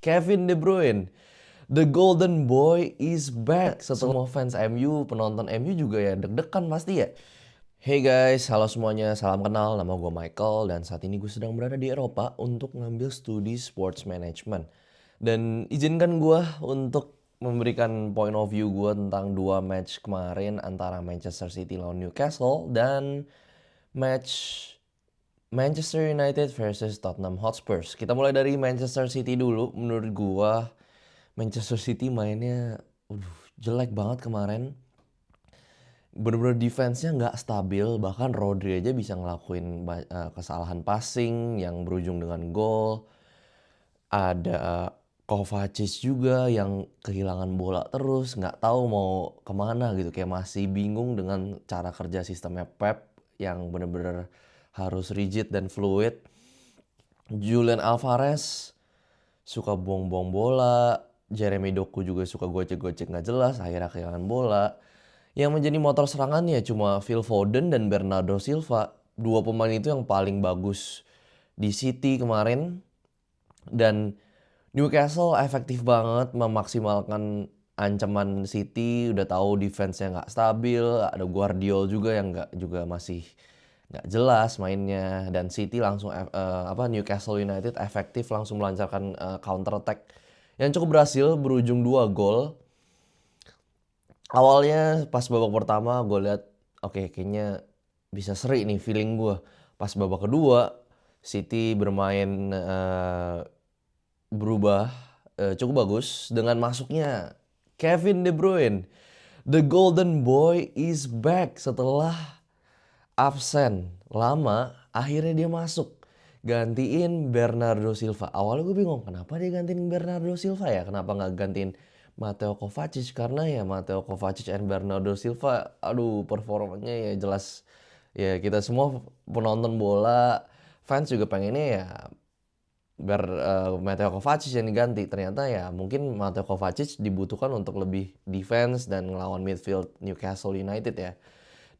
Kevin De Bruyne, the golden boy is back. Semua fans MU, penonton MU juga ya deg-degan pasti ya. Hey guys, halo semuanya, salam kenal, nama gue Michael dan saat ini gue sedang berada di Eropa untuk ngambil studi sports management. Dan izinkan gue untuk memberikan point of view gue tentang dua match kemarin antara Manchester City lawan Newcastle dan match Manchester United versus Tottenham Hotspur. Kita mulai dari Manchester City dulu. Menurut gua Manchester City mainnya jelek banget kemarin. Bener-bener defense-nya nggak stabil. Bahkan Rodri aja bisa ngelakuin kesalahan passing yang berujung dengan gol. Ada Kovacic juga yang kehilangan bola terus, nggak tahu mau kemana gitu, kayak masih bingung dengan cara kerja sistemnya Pep yang bener-bener harus rigid dan fluid. Julian Alvarez suka buang-buang bola, Jeremy Doku juga suka gocek-gocek nggak jelas, akhirnya kehilangan bola. Yang menjadi motor serangannya cuma Phil Foden dan Bernardo Silva. Dua pemain itu yang paling bagus di City kemarin. Dan Newcastle efektif banget memaksimalkan ancaman City. Udah tahu defense-nya nggak stabil. Ada Guardiol juga yang nggak juga masih nggak jelas mainnya. Dan City langsung Newcastle United efektif langsung melancarkan counter attack yang cukup berhasil berujung 2 gol. Awalnya pas babak pertama gue lihat oke, kayaknya bisa seri nih feeling gue. Pas babak kedua City bermain berubah cukup bagus dengan masuknya Kevin De Bruyne. The golden boy is back setelah absen lama, akhirnya dia masuk gantiin Bernardo Silva. Awalnya gue bingung kenapa dia gantiin Bernardo Silva ya, kenapa nggak gantiin Mateo Kovacic, karena ya Mateo Kovacic dan Bernardo Silva aduh performanya ya jelas ya, kita semua penonton bola fans juga pengennya ya biar Mateo Kovacic yang diganti. Ternyata ya mungkin Mateo Kovacic dibutuhkan untuk lebih defense dan ngelawan midfield Newcastle United ya.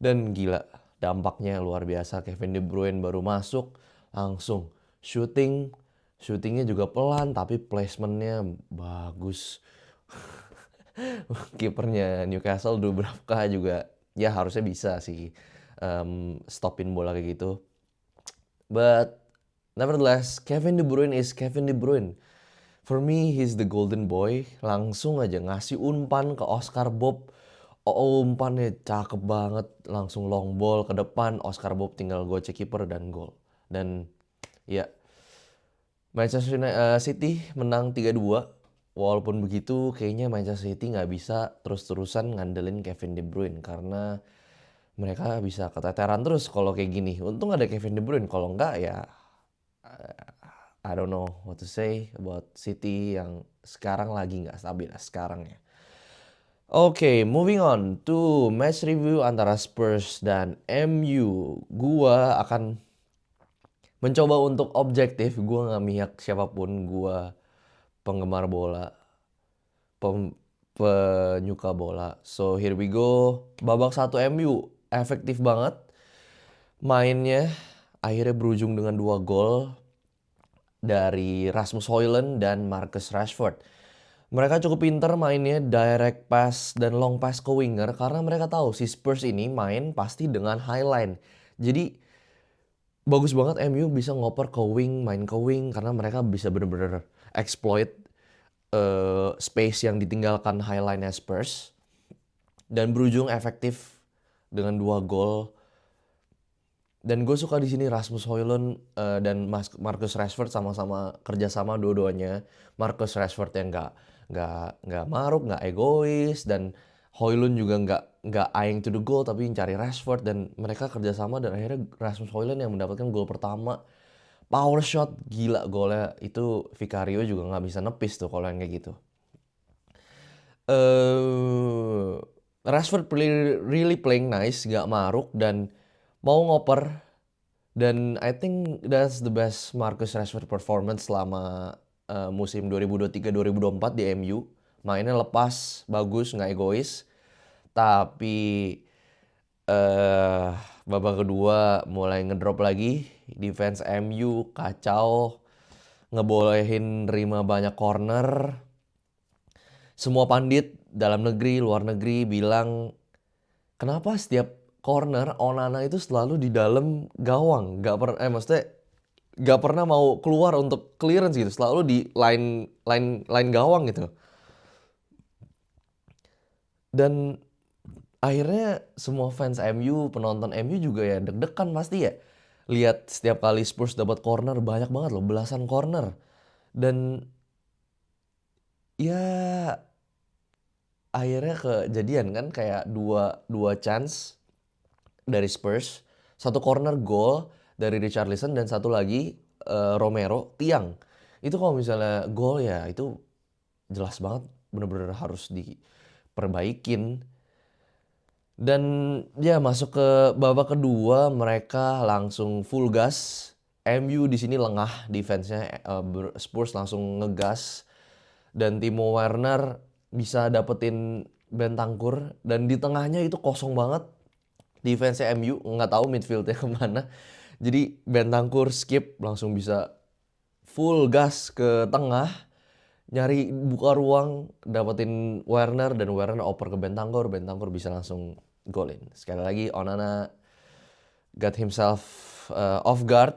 Dan gila, dampaknya luar biasa. Kevin De Bruyne baru masuk langsung shooting. Shootingnya juga pelan tapi placementnya bagus. Kipernya Newcastle Dubravka juga ya harusnya bisa sih stopin bola kayak gitu. But nevertheless, Kevin De Bruyne is Kevin De Bruyne. For me, he's the golden boy. Langsung aja ngasih umpan ke Oscar Bob. Oh, umpannya cakep banget. Langsung long ball ke depan. Oscar Bob tinggal gocek kiper dan gol. Dan ya, City menang 3-2. Walaupun begitu, kayaknya Manchester City nggak bisa terus-terusan ngandelin Kevin De Bruyne. Karena mereka bisa keteteran terus kalau kayak gini. Untung ada Kevin De Bruyne. Kalau nggak ya I don't know what to say about City yang sekarang lagi nggak stabil sekarang ya. Oke, moving on to match review antara Spurs dan MU. Gua akan mencoba untuk objektif. Gua nggak mihak siapapun. Gua penggemar bola, penyuka bola. So here we go. Babak 1 MU efektif banget mainnya. Akhirnya berujung dengan 2 gol dari Rasmus Højlund dan Marcus Rashford. Mereka cukup pinter mainnya direct pass dan long pass ke winger karena mereka tahu si Spurs ini main pasti dengan high line. Jadi bagus banget MU bisa ngoper ke wing, main ke wing karena mereka bisa bener-bener exploit space yang ditinggalkan high line Spurs dan berujung efektif dengan 2 gol. Dan gue suka di sini Rasmus Højlund dan Marcus Rashford sama-sama kerjasama dua-duanya. Marcus Rashford yang nggak maruk, nggak egois, dan Højlund juga nggak eyeing to the goal tapi cari Rashford, dan mereka kerjasama dan akhirnya Rasmus Højlund yang mendapatkan gol pertama. Power shot gila golnya itu, Vicario juga nggak bisa nepis tuh kalau yang kayak gitu. eh Rashford really playing nice, gak maruk dan mau ngoper. Dan I think that's the best Marcus Rashford performance selama musim 2023-2024 di MU. Mainnya lepas, bagus, nggak egois. Tapi eh babak kedua mulai ngedrop lagi. Defense MU kacau. ngebolehin nerima banyak corner. Semua pandit dalam negeri, luar negeri bilang, kenapa setiap corner Onana itu selalu di dalam gawang, maksudnya nggak pernah mau keluar untuk clearance gitu, selalu di line line line gawang gitu. Dan akhirnya semua fans MU, penonton MU juga ya deg-degan pasti ya. Lihat setiap kali Spurs dapat corner banyak banget loh, belasan corner. Dan ya akhirnya kejadian kan kayak dua dua chance dari Spurs, satu corner goal dari Richarlison dan satu lagi Romero tiang. Itu kalau misalnya gol ya itu jelas banget bener-bener harus diperbaikin. Dan ya masuk ke babak kedua mereka langsung full gas. MU di sini lengah defense-nya, Spurs langsung ngegas dan Timo Werner bisa dapetin Bentancur dan di tengahnya itu kosong banget. Defense-nya MU nggak tahu midfield-nya kemana. Jadi Bentancur skip langsung bisa full gas ke tengah, nyari buka ruang, dapetin Werner dan Werner oper ke Bentancur, Bentancur bisa langsung golin. Sekali lagi Onana got himself off guard.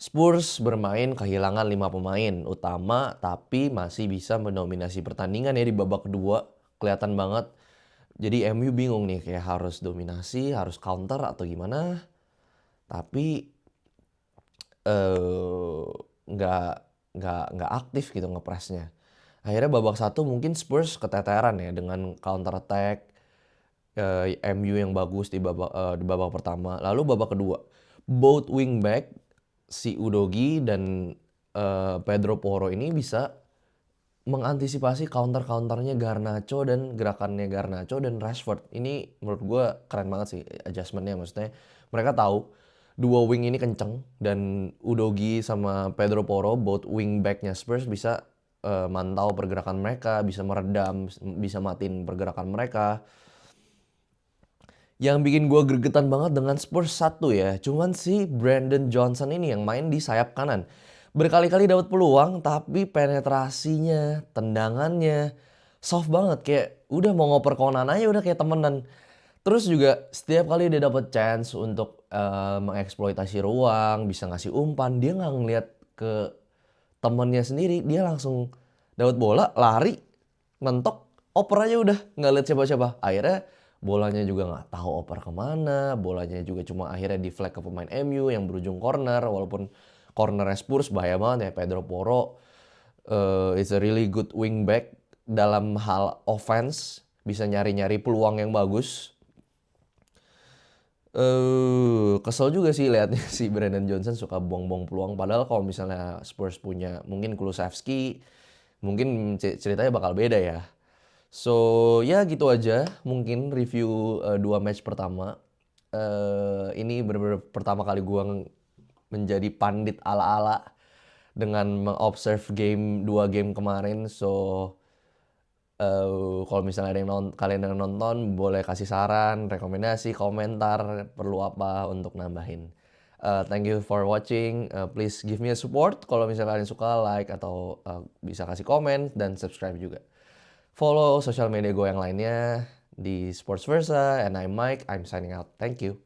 Spurs bermain kehilangan 5 pemain utama tapi masih bisa mendominasi pertandingan ya di babak kedua. Kelihatan banget. Jadi MU bingung nih kayak harus dominasi, harus counter atau gimana. Tapi eh nggak nggak aktif gitu ngepresnya. Akhirnya babak satu mungkin Spurs keteteran ya dengan counter attack MU yang bagus di babak pertama. Lalu babak kedua, both wingback si Udogie dan Pedro Porro ini bisa mengantisipasi counter-counternya Garnacho dan gerakannya Garnacho dan Rashford. Ini menurut gue keren banget sih adjustmentnya. Maksudnya mereka tahu dua wing ini kenceng dan Udogie sama Pedro Porro, both wing backnya Spurs bisa mantau pergerakan mereka, bisa meredam, bisa matiin pergerakan mereka. Yang bikin gue gregetan banget dengan Spurs satu ya, cuman si Brandon Johnson ini yang main di sayap kanan. Berkali-kali dapat peluang tapi penetrasinya, tendangannya soft banget, kayak udah mau ngoper konan aja udah kayak temenan. Terus juga setiap kali dia dapat chance untuk mengeksploitasi ruang, bisa ngasih umpan, dia nggak ngeliat ke temennya sendiri, dia langsung dapat bola, lari, mentok, oper aja udah, nggak lihat siapa-siapa. Akhirnya bolanya juga nggak tahu oper kemana, bolanya juga cuma akhirnya di flag ke pemain MU yang berujung corner, walaupun corner Spurs bahaya banget ya. Pedro Porro is a really good wing back dalam hal offense, bisa nyari-nyari peluang yang bagus. Kesel juga sih liatnya si Brandon Johnson suka buang-buang peluang. Padahal kalau misalnya Spurs punya mungkin Kulusevski, mungkin ceritanya bakal beda ya. So ya gitu aja mungkin review dua match pertama. Ini bener-bener pertama kali gua menjadi pandit ala-ala dengan mengobserve dua game kemarin. So kalau misalnya ada yang kalian yang nonton boleh kasih saran, rekomendasi, komentar, perlu apa untuk nambahin. Thank you for watching. Please give me a support. Kalau misalnya kalian suka, like atau bisa kasih komen dan subscribe juga. Follow sosial media gue yang lainnya di Sports Versa. And I'm Mike. I'm signing out. Thank you.